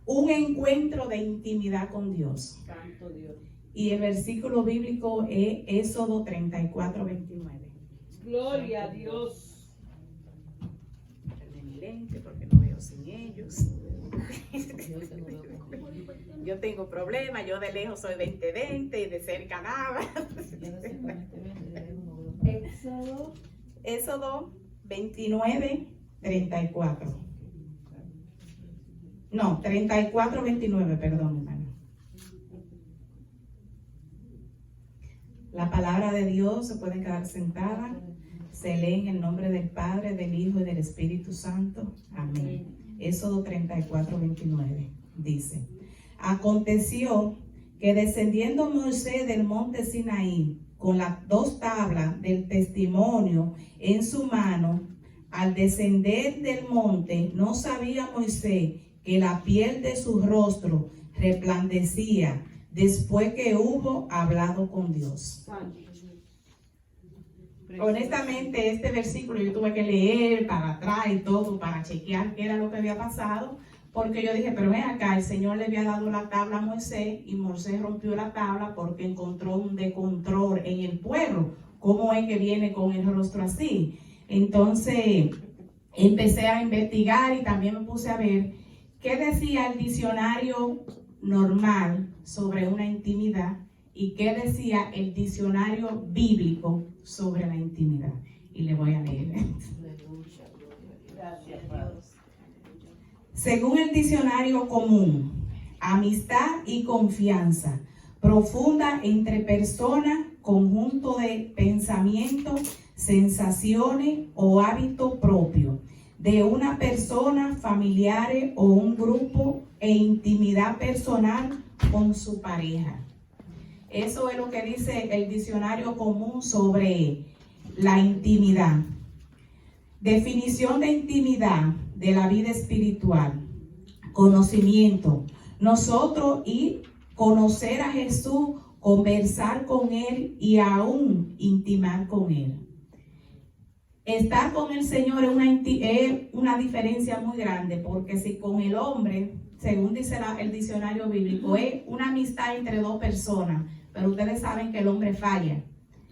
un encuentro de intimidad con Dios. Santo Dios. Y el versículo bíblico es Éxodo 34:29. Gloria a Dios. Perdí mi lente porque no veo sin ellos. Yo tengo problemas, yo de lejos soy 20-20 y de cerca nada. Éxodo 29:34. No, 34:29, perdón, hermano. La palabra de Dios, se pueden quedar sentada. Se lee en el nombre del Padre, del Hijo y del Espíritu Santo. Amén. Éxodo 34:29 dice: aconteció que descendiendo Moisés del monte Sinaí con las 2 tablas del testimonio en su mano, al descender del monte no sabía Moisés que la piel de su rostro resplandecía después que hubo hablado con Dios. Honestamente, este versículo yo tuve que leer para atrás y todo para chequear qué era lo que había pasado, porque yo dije, pero ven acá, el Señor le había dado la tabla a Moisés y Moisés rompió la tabla porque encontró un descontrol en el pueblo. ¿Cómo es que viene con el rostro así? Entonces empecé a investigar y también me puse a ver qué decía el diccionario normal sobre una intimidad y qué decía el diccionario bíblico sobre la intimidad. Y le voy a leer. Gracias, Padre. Según el diccionario común, amistad y confianza profunda entre personas, conjunto de pensamientos, sensaciones o hábitos propios de una persona, familiares o un grupo e intimidad personal con su pareja. Eso es lo que dice el diccionario común sobre la intimidad. Definición de intimidad de la vida espiritual: conocimiento. Nosotros y conocer a Jesús, conversar con Él y aún intimar con Él. Estar con el Señor es una diferencia muy grande, porque si con el hombre, según dice el diccionario bíblico, es una amistad entre 2 personas, pero ustedes saben que el hombre falla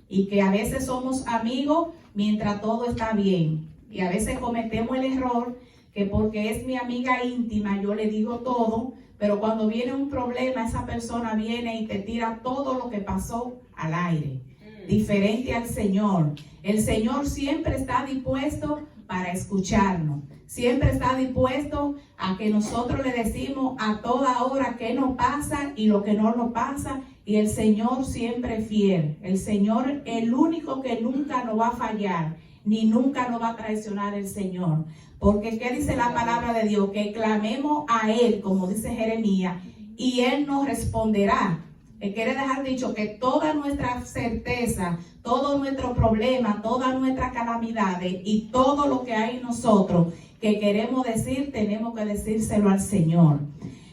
y que a veces somos amigos mientras todo está bien, y a veces cometemos el error que porque es mi amiga íntima yo le digo todo, pero cuando viene un problema esa persona viene y te tira todo lo que pasó al aire. Diferente al Señor. El Señor siempre está dispuesto para escucharnos. Siempre está dispuesto a que nosotros le decimos a toda hora qué nos pasa y lo que no nos pasa. Y el Señor siempre es fiel. El Señor es el único que nunca nos va a fallar, ni nunca nos va a traicionar el Señor. Porque ¿qué dice la palabra de Dios? Que clamemos a Él, como dice Jeremías, y Él nos responderá. Quiere dejar dicho que toda nuestra certeza, todo nuestro problema, todas nuestras calamidades y todo lo que hay en nosotros que queremos decir, tenemos que decírselo al Señor.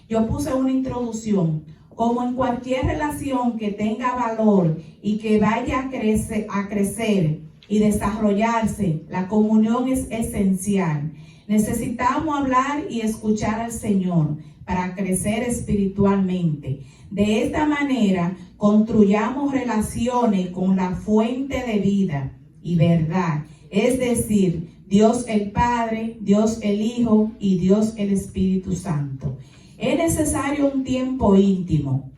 Yo puse una introducción. Como en cualquier relación que tenga valor y que vaya a crecer y desarrollarse, la comunión es esencial. Necesitamos hablar y escuchar al Señor para crecer espiritualmente. De esta manera, construyamos relaciones con la fuente de vida y verdad, es decir, Dios el Padre, Dios el Hijo y Dios el Espíritu Santo. Es necesario un tiempo íntimo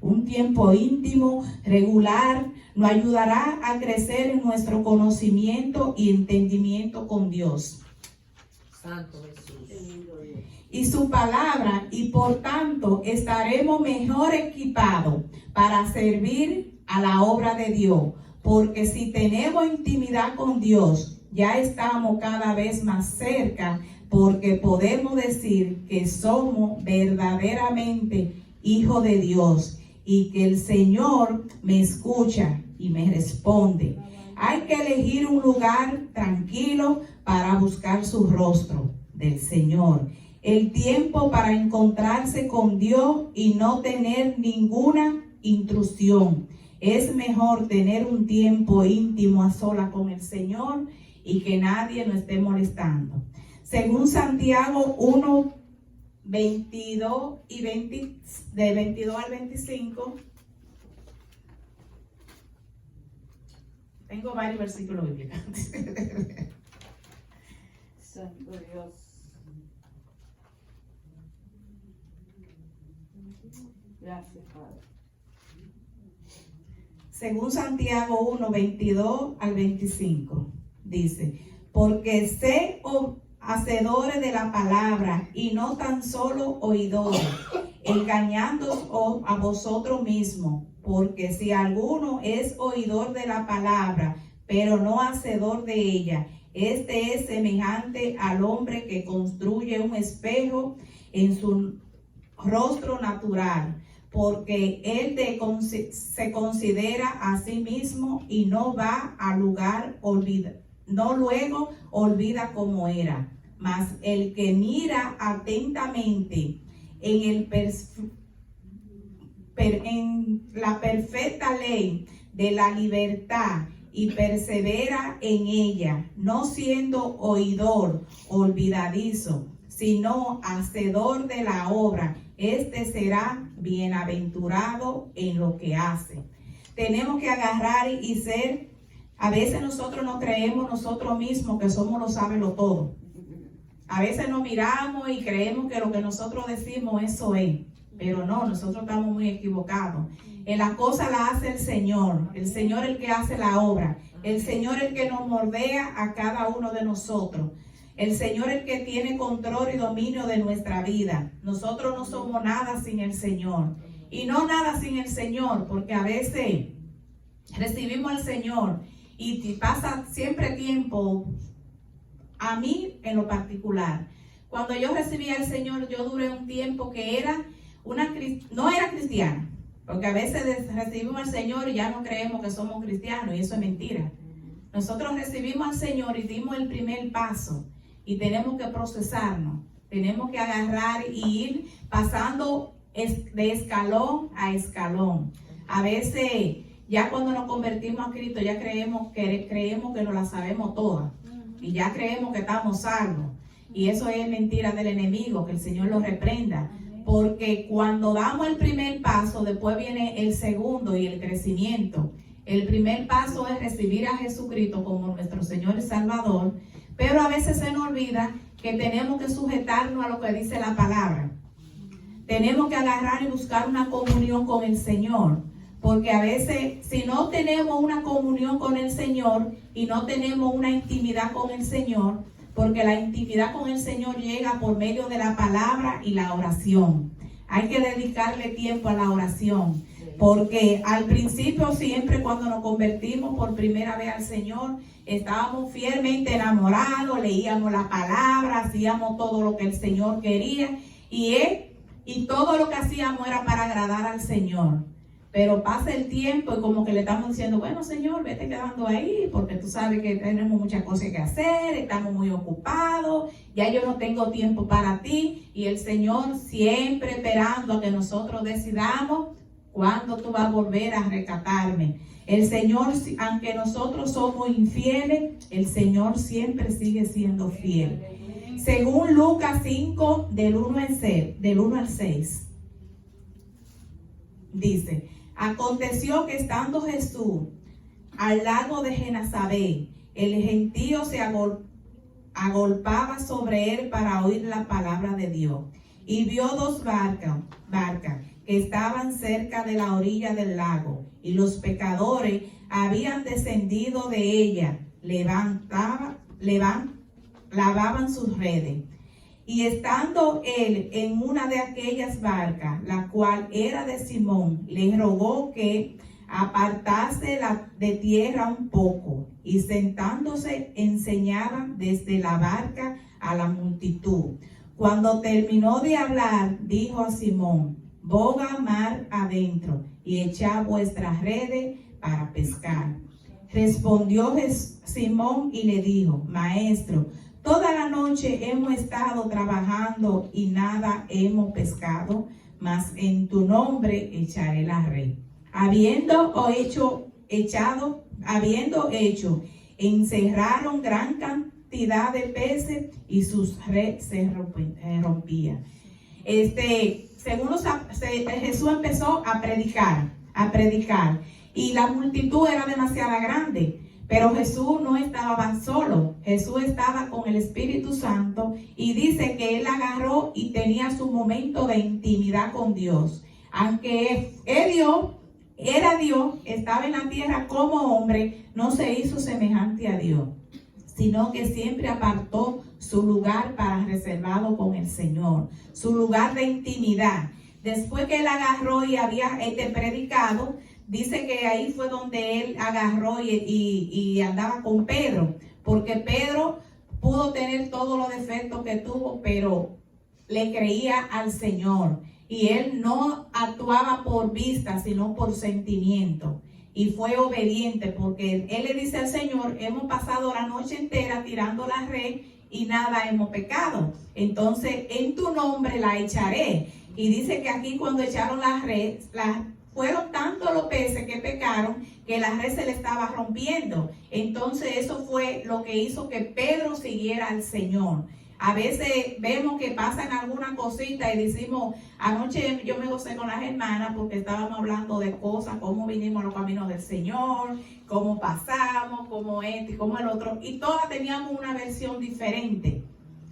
regular, nos ayudará a crecer en nuestro conocimiento y entendimiento con Dios. Santo Jesús. Y su palabra, y por tanto estaremos mejor equipados para servir a la obra de Dios, porque si tenemos intimidad con Dios, ya estamos cada vez más cerca, porque podemos decir que somos verdaderamente hijos de Dios y que el Señor me escucha y me responde. Hay que elegir un lugar tranquilo para buscar su rostro del Señor. El tiempo para encontrarse con Dios y no tener ninguna intrusión. Es mejor tener un tiempo íntimo a solas con el Señor y que nadie nos esté molestando. Según Santiago 1, 22 y 20, de 22 al 25. Tengo varios versículos bíblicos. Santo Dios. Gracias, Padre. Según Santiago 1, 22 al 25, dice: porque sé, hacedores de la palabra, y no tan solo oidores, engañándoos a vosotros mismos. Porque si alguno es oidor de la palabra, pero no hacedor de ella, este es semejante al hombre que construye un espejo en su rostro natural, porque él se considera a sí mismo y no va al lugar no luego olvida cómo era. Mas el que mira atentamente en la perfecta ley de la libertad y persevera en ella, no siendo oidor olvidadizo, sino hacedor de la obra, este será bienaventurado en lo que hace. Tenemos que agarrar y ser, a veces nosotros no creemos nosotros mismos que somos los sábelos todo. A veces nos miramos y creemos que lo que nosotros decimos eso es, pero no, nosotros estamos muy equivocados. En la cosa la hace el Señor el que hace la obra, el Señor el que nos moldea a cada uno de nosotros. El Señor el que tiene control y dominio de nuestra vida. Nosotros no somos nada sin el Señor. Y no nada sin el Señor, porque a veces recibimos al Señor y pasa siempre tiempo. A mí en lo particular, cuando yo recibí al Señor, yo duré un tiempo que no era cristiana. Porque a veces recibimos al Señor y ya no creemos que somos cristianos, y eso es mentira. Nosotros recibimos al Señor y dimos el primer paso. Y tenemos que procesarnos, tenemos que agarrar y ir pasando de escalón a escalón. A veces, ya cuando nos convertimos a Cristo, ya creemos que nos la sabemos todas. Y ya creemos que estamos salvos. Y eso es mentira del enemigo, que el Señor lo reprenda. Porque cuando damos el primer paso, después viene el segundo y el crecimiento. El primer paso es recibir a Jesucristo como nuestro Señor y Salvador. Pero a veces se nos olvida que tenemos que sujetarnos a lo que dice la palabra. Tenemos que agarrar y buscar una comunión con el Señor. Porque a veces, si no tenemos una comunión con el Señor y no tenemos una intimidad con el Señor, porque la intimidad con el Señor llega por medio de la palabra y la oración. Hay que dedicarle tiempo a la oración. Porque al principio, siempre cuando nos convertimos por primera vez al Señor, estábamos fielmente enamorados, leíamos la palabra, hacíamos todo lo que el Señor quería y todo lo que hacíamos era para agradar al Señor. Pero pasa el tiempo y como que le estamos diciendo, bueno, Señor, vete quedando ahí, porque tú sabes que tenemos muchas cosas que hacer, estamos muy ocupados, ya yo no tengo tiempo para ti. Y el Señor siempre esperando a que nosotros decidamos cuándo tú vas a volver a rescatarme. El Señor, aunque nosotros somos infieles, el Señor siempre sigue siendo fiel. Según Lucas 5, del 1 al 6, dice: aconteció que estando Jesús al lago de Genesaret, el gentío se agolpaba sobre él para oír la palabra de Dios. Y vio dos barcas que estaban cerca de la orilla del lago, y los pecadores habían descendido de ella, lavaban sus redes. Y estando él en una de aquellas barcas, la cual era de Simón, le rogó que apartase de tierra un poco, y sentándose enseñaba desde la barca a la multitud. Cuando terminó de hablar, dijo a Simón: boga mar adentro y echad vuestras redes para pescar. Respondió Simón y le dijo: Maestro, toda la noche hemos estado trabajando y nada hemos pescado, mas en tu nombre echaré la red. Habiendo hecho, encerraron gran cantidad de peces y sus redes se rompían. Jesús empezó a predicar, y la multitud era demasiado grande. Pero Jesús no estaba solo, Jesús estaba con el Espíritu Santo, y dice que él agarró y tenía su momento de intimidad con Dios. Aunque era Dios, estaba en la tierra como hombre, no se hizo semejante a Dios, sino que siempre apartó su lugar para reservado con el Señor, su lugar de intimidad. Después que él agarró y había predicado, dice que ahí fue donde él agarró y andaba con Pedro, porque Pedro pudo tener todos los defectos que tuvo, pero le creía al Señor. Y él no actuaba por vista, sino por sentimiento. Y fue obediente, porque él le dice al Señor: hemos pasado la noche entera tirando la red y nada hemos pecado. Entonces, en tu nombre la echaré. Y dice que aquí cuando echaron la red, fueron tantos los peces que pecaron que la red se le estaba rompiendo. Entonces eso fue lo que hizo que Pedro siguiera al Señor. A veces vemos que pasan alguna cosita y decimos: anoche yo me gocé con las hermanas porque estábamos hablando de cosas, cómo vinimos a los caminos del Señor, cómo pasamos, cómo este y cómo el otro, y todas teníamos una versión diferente.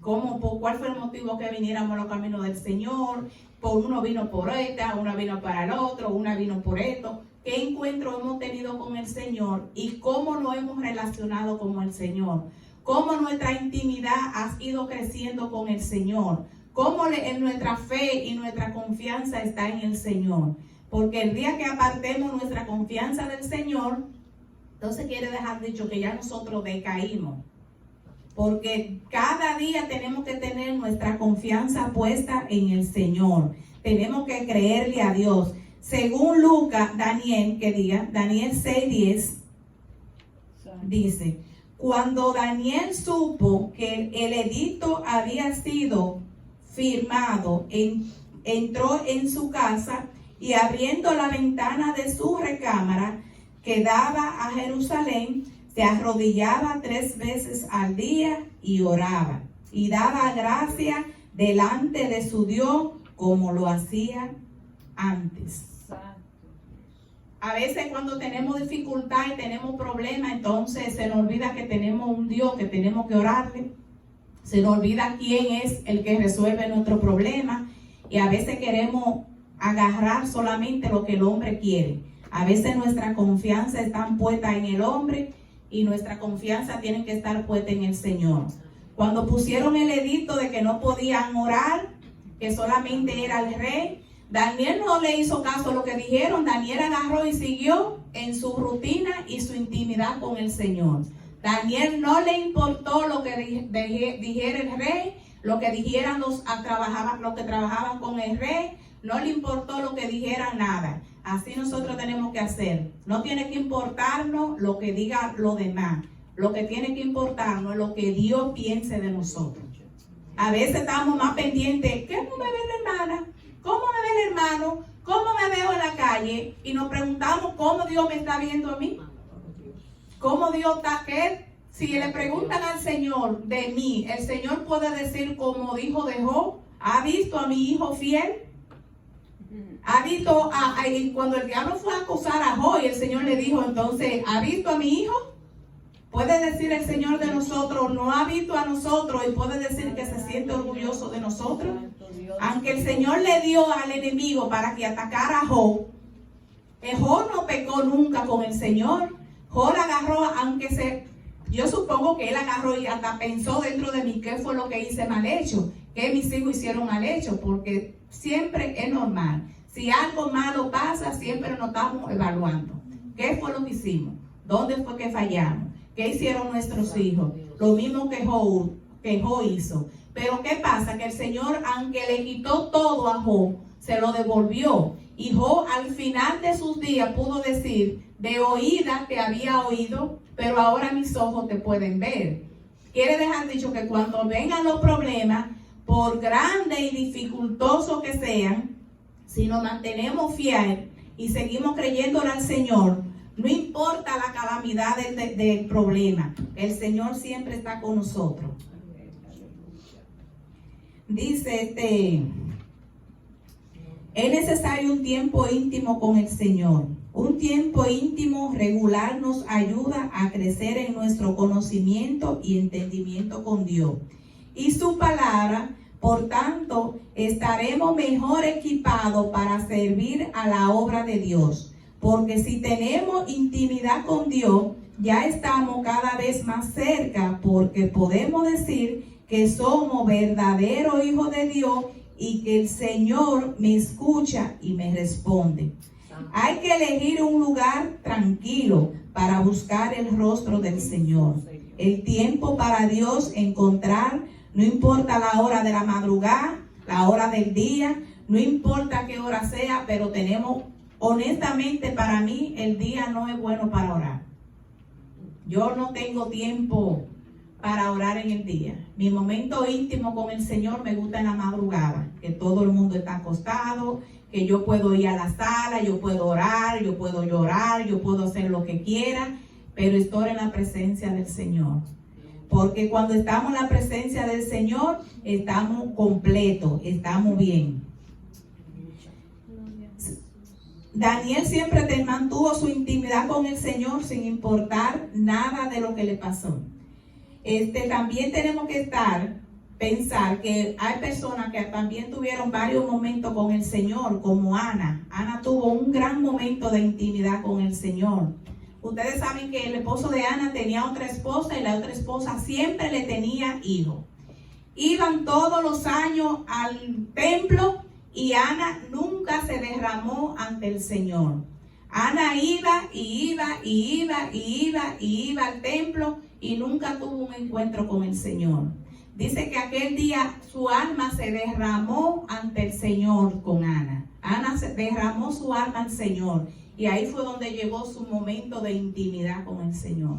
¿Cuál fue el motivo que viniéramos a los caminos del Señor? Uno vino por esta, una vino para el otro, una vino por esto. ¿Qué encuentro hemos tenido con el Señor y cómo nos hemos relacionado con el Señor? ¿Cómo nuestra intimidad ha ido creciendo con el Señor? ¿Cómo nuestra fe y nuestra confianza está en el Señor? Porque el día que apartemos nuestra confianza del Señor, entonces quiere dejar dicho que ya nosotros decaímos. Porque cada día tenemos que tener nuestra confianza puesta en el Señor. Tenemos que creerle a Dios. Según Daniel 6:10, dice: cuando Daniel supo que el edicto había sido firmado, entró en su casa y, abriendo la ventana de su recámara que daba a Jerusalén, se arrodillaba 3 veces al día y oraba, y daba gracia delante de su Dios como lo hacía antes. A veces cuando tenemos dificultad y tenemos problemas, entonces se nos olvida que tenemos un Dios que tenemos que orarle. Se nos olvida quién es el que resuelve nuestro problema, y a veces queremos agarrar solamente lo que el hombre quiere. A veces nuestra confianza está puesta en el hombre, y nuestra confianza tiene que estar puesta en el Señor. Cuando pusieron el edicto de que no podían orar, que solamente era el rey, Daniel no le hizo caso a lo que dijeron. Daniel agarró y siguió en su rutina y su intimidad con el Señor. Daniel no le importó lo que dijera el rey, lo que dijeran los que trabajaban con el rey, no le importó lo que dijeran, nada. Así nosotros tenemos que hacer. No tiene que importarnos lo que digan los demás. Lo que tiene que importarnos es lo que Dios piense de nosotros. A veces estamos más pendientes: ¿cómo me ve la hermana? ¿Cómo me ve el hermano? ¿Cómo me veo en la calle? Y nos preguntamos cómo Dios me está viendo a mí. ¿Cómo Dios está? Si le preguntan al Señor de mí, el Señor puede decir como dijo de Job: ¿ha visto a mi hijo fiel? ¿Ha visto cuando el diablo fue a acusar a Job y el Señor le dijo entonces: ¿ha visto a mi hijo? Puede decir el Señor de nosotros: no ha visto a nosotros, y puede decir que se siente orgulloso de nosotros. Aunque el Señor le dio al enemigo para que atacara a Job, Job no pecó nunca con el Señor. Job agarró, yo supongo que él agarró y hasta pensó dentro de mí: ¿qué fue lo que hice mal hecho? ¿Qué mis hijos hicieron mal hecho? Porque siempre es normal. Si algo malo pasa, siempre nos estamos evaluando. ¿Qué fue lo que hicimos? ¿Dónde fue que fallamos? ¿Qué hicieron nuestros hijos? Lo mismo que Job hizo. Pero ¿qué pasa? Que el Señor, aunque le quitó todo a Job, se lo devolvió. Y Job al final de sus días pudo decir: de oída te había oído, pero ahora mis ojos te pueden ver. Quiere dejar dicho que cuando vengan los problemas, por grandes y dificultosos que sean, si nos mantenemos fieles y seguimos creyéndole al Señor, no importa la calamidad del problema, el Señor siempre está con nosotros. Dice Es necesario un tiempo íntimo con el Señor. Un tiempo íntimo regular nos ayuda a crecer en nuestro conocimiento y entendimiento con Dios y su palabra. Por tanto, estaremos mejor equipados para servir a la obra de Dios. Porque si tenemos intimidad con Dios, ya estamos cada vez más cerca, porque podemos decir que somos verdaderos hijos de Dios y que el Señor me escucha y me responde. Hay que elegir un lugar tranquilo para buscar el rostro del Señor. El tiempo para Dios encontrar, no importa la hora de la madrugada, la hora del día, no importa qué hora sea, pero tenemos, honestamente para mí, el día no es bueno para orar. Yo no tengo tiempo para orar en el día. Mi momento íntimo con el Señor me gusta en la madrugada, que todo el mundo está acostado, que yo puedo ir a la sala, yo puedo orar, yo puedo llorar, yo puedo hacer lo que quiera, pero estoy en la presencia del Señor. Porque cuando estamos en la presencia del Señor, estamos completos, estamos bien. Daniel siempre mantuvo su intimidad con el Señor sin importar nada de lo que le pasó. También tenemos que pensar que hay personas que también tuvieron varios momentos con el Señor, como Ana. Ana tuvo un gran momento de intimidad con el Señor. Ustedes saben que el esposo de Ana tenía otra esposa y la otra esposa siempre le tenía hijos. Iban todos los años al templo y Ana nunca se derramó ante el Señor. Ana iba al templo y nunca tuvo un encuentro con el Señor. Dice que aquel día su alma se derramó ante el Señor con Ana. Ana se derramó su alma al Señor y ahí fue donde llegó su momento de intimidad con el Señor.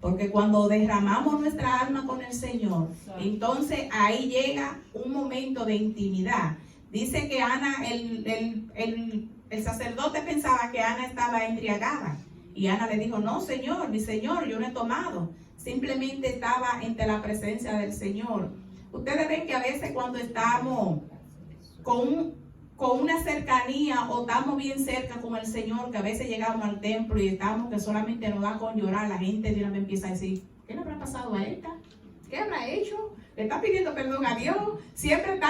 Porque cuando derramamos nuestra alma con el Señor, entonces ahí llega un momento de intimidad. Dice que Ana, el sacerdote pensaba que Ana estaba embriagada. Y Ana le dijo, no, Señor, mi Señor, yo no he tomado. Simplemente estaba entre la presencia del Señor. Ustedes ven que a veces cuando estamos con una cercanía o estamos bien cerca con el Señor, que a veces llegamos al templo y estamos que solamente nos da con llorar, la gente de una vez empieza a decir, ¿qué le habrá pasado a esta? ¿Qué habrá hecho? ¿Le está pidiendo perdón a Dios? Siempre está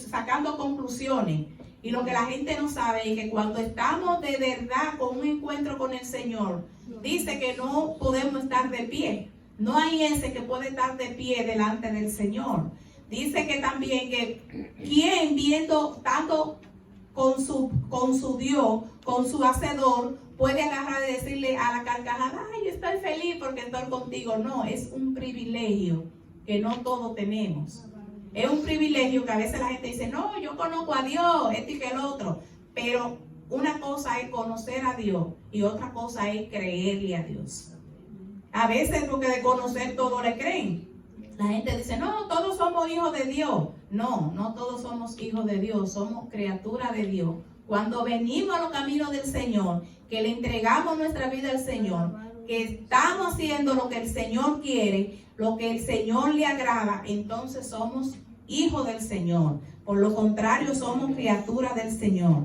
sacando conclusiones. Y lo que la gente no sabe es que cuando estamos de verdad con un encuentro con el Señor, dice que no podemos estar de pie. No hay ese que puede estar de pie delante del Señor. Dice que también que quien viendo tanto con su Dios, con su Hacedor, puede agarrar y decirle a la carcajada, ay, estoy feliz porque estoy contigo. No, es un privilegio que no todos tenemos. Es un privilegio que a veces la gente dice, no, yo conozco a Dios, esto y que el otro. Pero una cosa es conocer a Dios y otra cosa es creerle a Dios. A veces porque de conocer todos le creen. La gente dice, no, todos somos hijos de Dios. No, no todos somos hijos de Dios, somos criaturas de Dios. Cuando venimos a los caminos del Señor, que le entregamos nuestra vida al Señor, que estamos haciendo lo que el Señor quiere, lo que el Señor le agrada, entonces somos hijos del Señor. Por lo contrario, somos criaturas del Señor.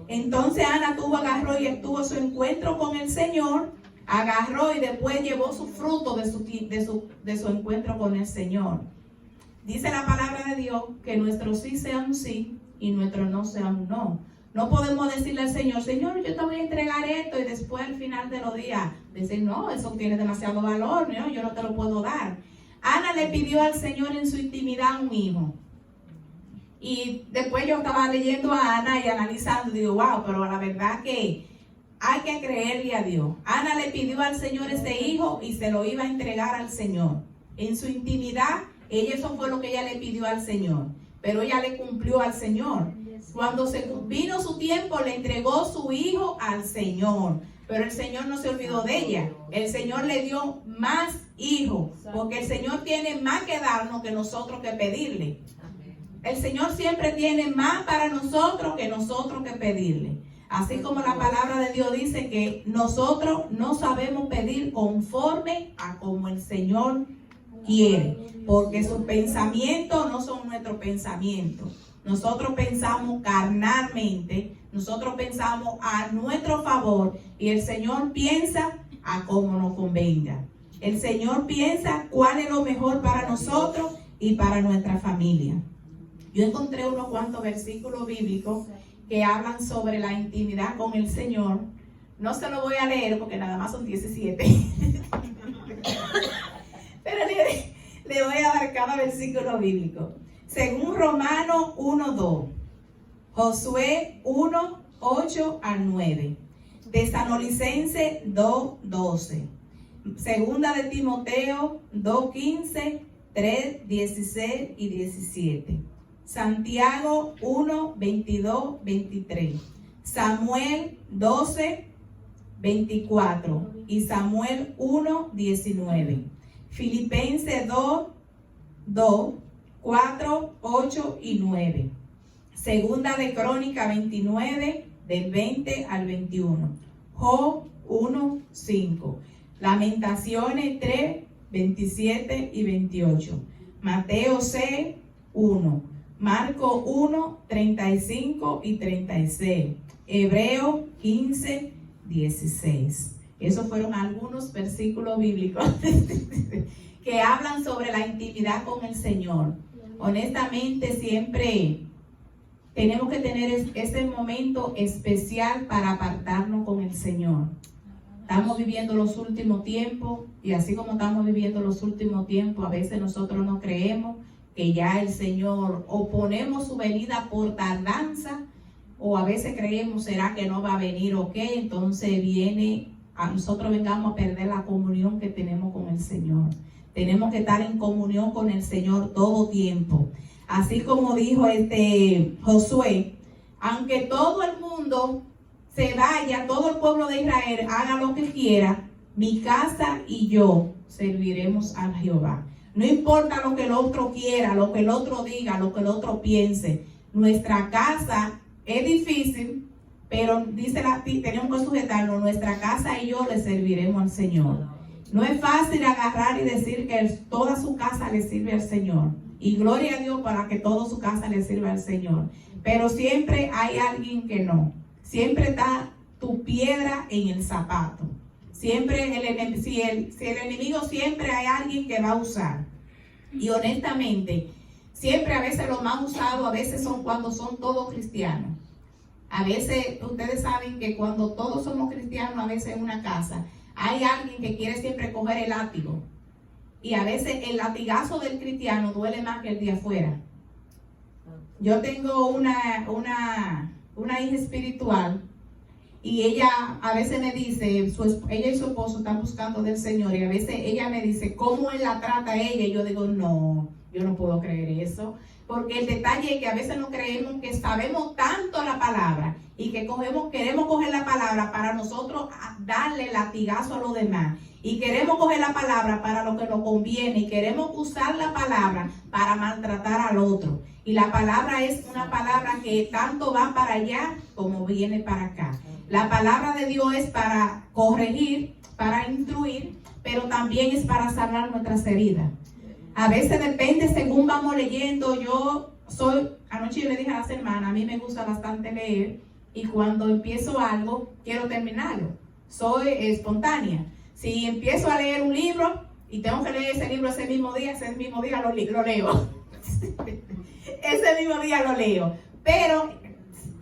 Entonces Ana agarró y tuvo su encuentro con el Señor, agarró y después llevó su fruto de su encuentro con el Señor. Dice la palabra de Dios que nuestro sí sea un sí y nuestro no sea un no. No podemos decirle al Señor, Señor, yo te voy a entregar esto y después al final de los días decir, no, eso tiene demasiado valor, ¿no? Yo no te lo puedo dar. Ana le pidió al Señor en su intimidad un hijo. Y después yo estaba leyendo a Ana y analizando, digo, wow, pero la verdad que hay que creerle a Dios. Ana le pidió al Señor ese hijo y se lo iba a entregar al Señor. En su intimidad, eso fue lo que ella le pidió al Señor. Pero ella le cumplió al Señor. Cuando vino su tiempo, le entregó su hijo al Señor. Pero el Señor no se olvidó de ella. El Señor le dio más hijos. Porque el Señor tiene más que darnos que nosotros que pedirle. El Señor siempre tiene más para nosotros que pedirle. Así como la palabra de Dios dice que nosotros no sabemos pedir conforme a como el Señor quiere. Porque sus pensamientos no son nuestros pensamientos. nosotros pensamos carnalmente, nosotros pensamos a nuestro favor y el Señor piensa a cómo nos convenga. El Señor piensa cuál es lo mejor para nosotros y para nuestra familia. Yo encontré unos cuantos versículos bíblicos que hablan sobre la intimidad con el Señor. No se lo voy a leer porque nada más son 17. Pero le voy a dar cada versículo bíblico. Según Romanos 1:2, Josué 1:8 al 9, Tesalonicenses 2:12, Segunda de Timoteo 2:15, 3:16 y 17, Santiago 1:22, 23, Samuel 12:24 y Samuel 1:19, Filipenses 2:2, 4, 8 y 9, Segunda de Crónica 29, del 20 al 21, Job 1:5, Lamentaciones 3, 27 y 28, Mateo 6, 1, Marco 1, 35 y 36, Hebreo 15, 16. Esos fueron algunos versículos bíblicos que hablan sobre la intimidad con el Señor. Honestamente, siempre tenemos que tener ese momento especial para apartarnos con el Señor. Estamos viviendo los últimos tiempos y así como estamos viviendo los últimos tiempos, a veces nosotros no creemos que ya el Señor, o ponemos su venida por tardanza, o a veces creemos, ¿será que no va a venir o qué? Entonces viene, a nosotros vengamos a perder la comunión que tenemos con el Señor. Tenemos que estar en comunión con el Señor todo tiempo. Así como dijo Josué, aunque todo el mundo se vaya, todo el pueblo de Israel haga lo que quiera, mi casa y yo serviremos a Jehová. No importa lo que el otro quiera, lo que el otro diga, lo que el otro piense. Nuestra casa es difícil, pero dice tenemos que sujetarnos. Nuestra casa y yo le serviremos al Señor. No es fácil agarrar y decir que toda su casa le sirve al Señor. Y gloria a Dios para que toda su casa le sirva al Señor. Pero siempre hay alguien que no. Siempre está tu piedra en el zapato. Siempre si el enemigo siempre hay alguien que va a usar. Y honestamente, siempre a veces lo más usado, a veces son cuando son todos cristianos. A veces ustedes saben que cuando todos somos cristianos, a veces en una casa, hay alguien que quiere siempre coger el látigo. Y a veces el latigazo del cristiano duele más que el de afuera. Yo tengo una hija espiritual y ella a veces me dice, ella y su esposo están buscando del Señor y a veces ella me dice cómo él la trata a ella y yo digo, no, yo no puedo creer eso. Porque el detalle es que a veces no creemos que sabemos tanto la palabra y que queremos coger la palabra para nosotros darle latigazo a los demás. Y queremos coger la palabra para lo que nos conviene y queremos usar la palabra para maltratar al otro. Y la palabra es una palabra que tanto va para allá como viene para acá. La palabra de Dios es para corregir, para instruir, pero también es para sanar nuestras heridas. A veces depende según vamos leyendo. Anoche yo le dije a las hermanas, a mí me gusta bastante leer y cuando empiezo algo, quiero terminarlo. Soy espontánea. Si empiezo a leer un libro y tengo que leer ese libro ese mismo día lo leo. Ese mismo día lo leo. Pero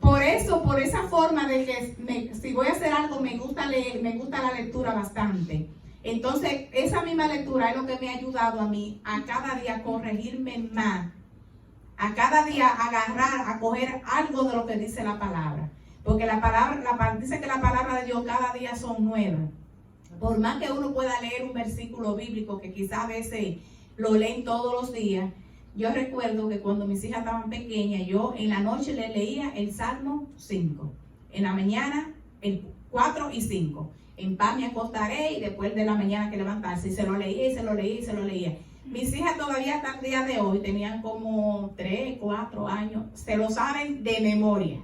por esa forma de que si voy a hacer algo me gusta leer, me gusta la lectura bastante. Entonces, esa misma lectura es lo que me ha ayudado a mí a cada día corregirme más, a cada día agarrar, a coger algo de lo que dice la palabra. Porque dice que la palabra de Dios cada día son nuevas. Por más que uno pueda leer un versículo bíblico que quizás a veces lo leen todos los días, yo recuerdo que cuando mis hijas estaban pequeñas, yo en la noche le leía el Salmo 5, en la mañana el 4 y 5. En paz me acostaré y después de la mañana que levantarse. Y se lo leía y se lo leía y se lo leía. Mis hijas todavía hasta el día de hoy, tenían como 3, 4 años, se lo saben de memoria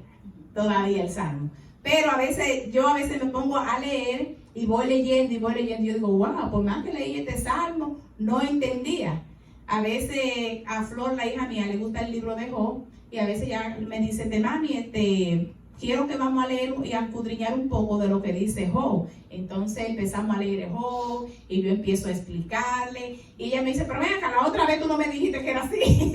todavía el Salmo. Pero a veces me pongo a leer y voy leyendo. Yo digo, wow, por más que leí este Salmo, no entendía. A veces a Flor, la hija mía, le gusta el libro de Job. y a veces ya me dice, de mami, quiero que vamos a leer y a escudriñar un poco de lo que dice Job. Entonces empezamos a leer Job y yo empiezo a explicarle y ella me dice, pero ven acá, la otra vez tú no me dijiste que era así.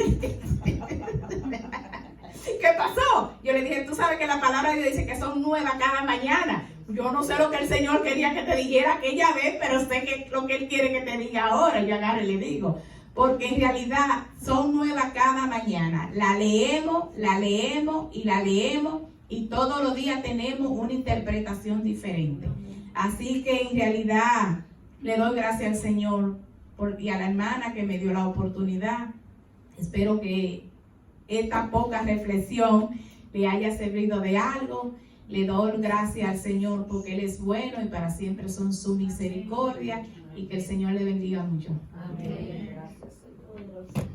¿Qué pasó? Yo le dije, tú sabes que la palabra de Dios dice que son nuevas cada mañana. Yo no sé lo que el Señor quería que te dijera aquella vez, pero sé que lo que Él quiere que te diga ahora. Yo agarro y le digo, porque en realidad son nuevas cada mañana. La leemos y la leemos y todos los días tenemos una interpretación diferente. Así que en realidad le doy gracias al Señor y a la hermana que me dio la oportunidad. Espero que esta poca reflexión le haya servido de algo. Le doy gracias al Señor porque Él es bueno y para siempre son su misericordia y que el Señor le bendiga mucho. Amén. Gracias, Señor.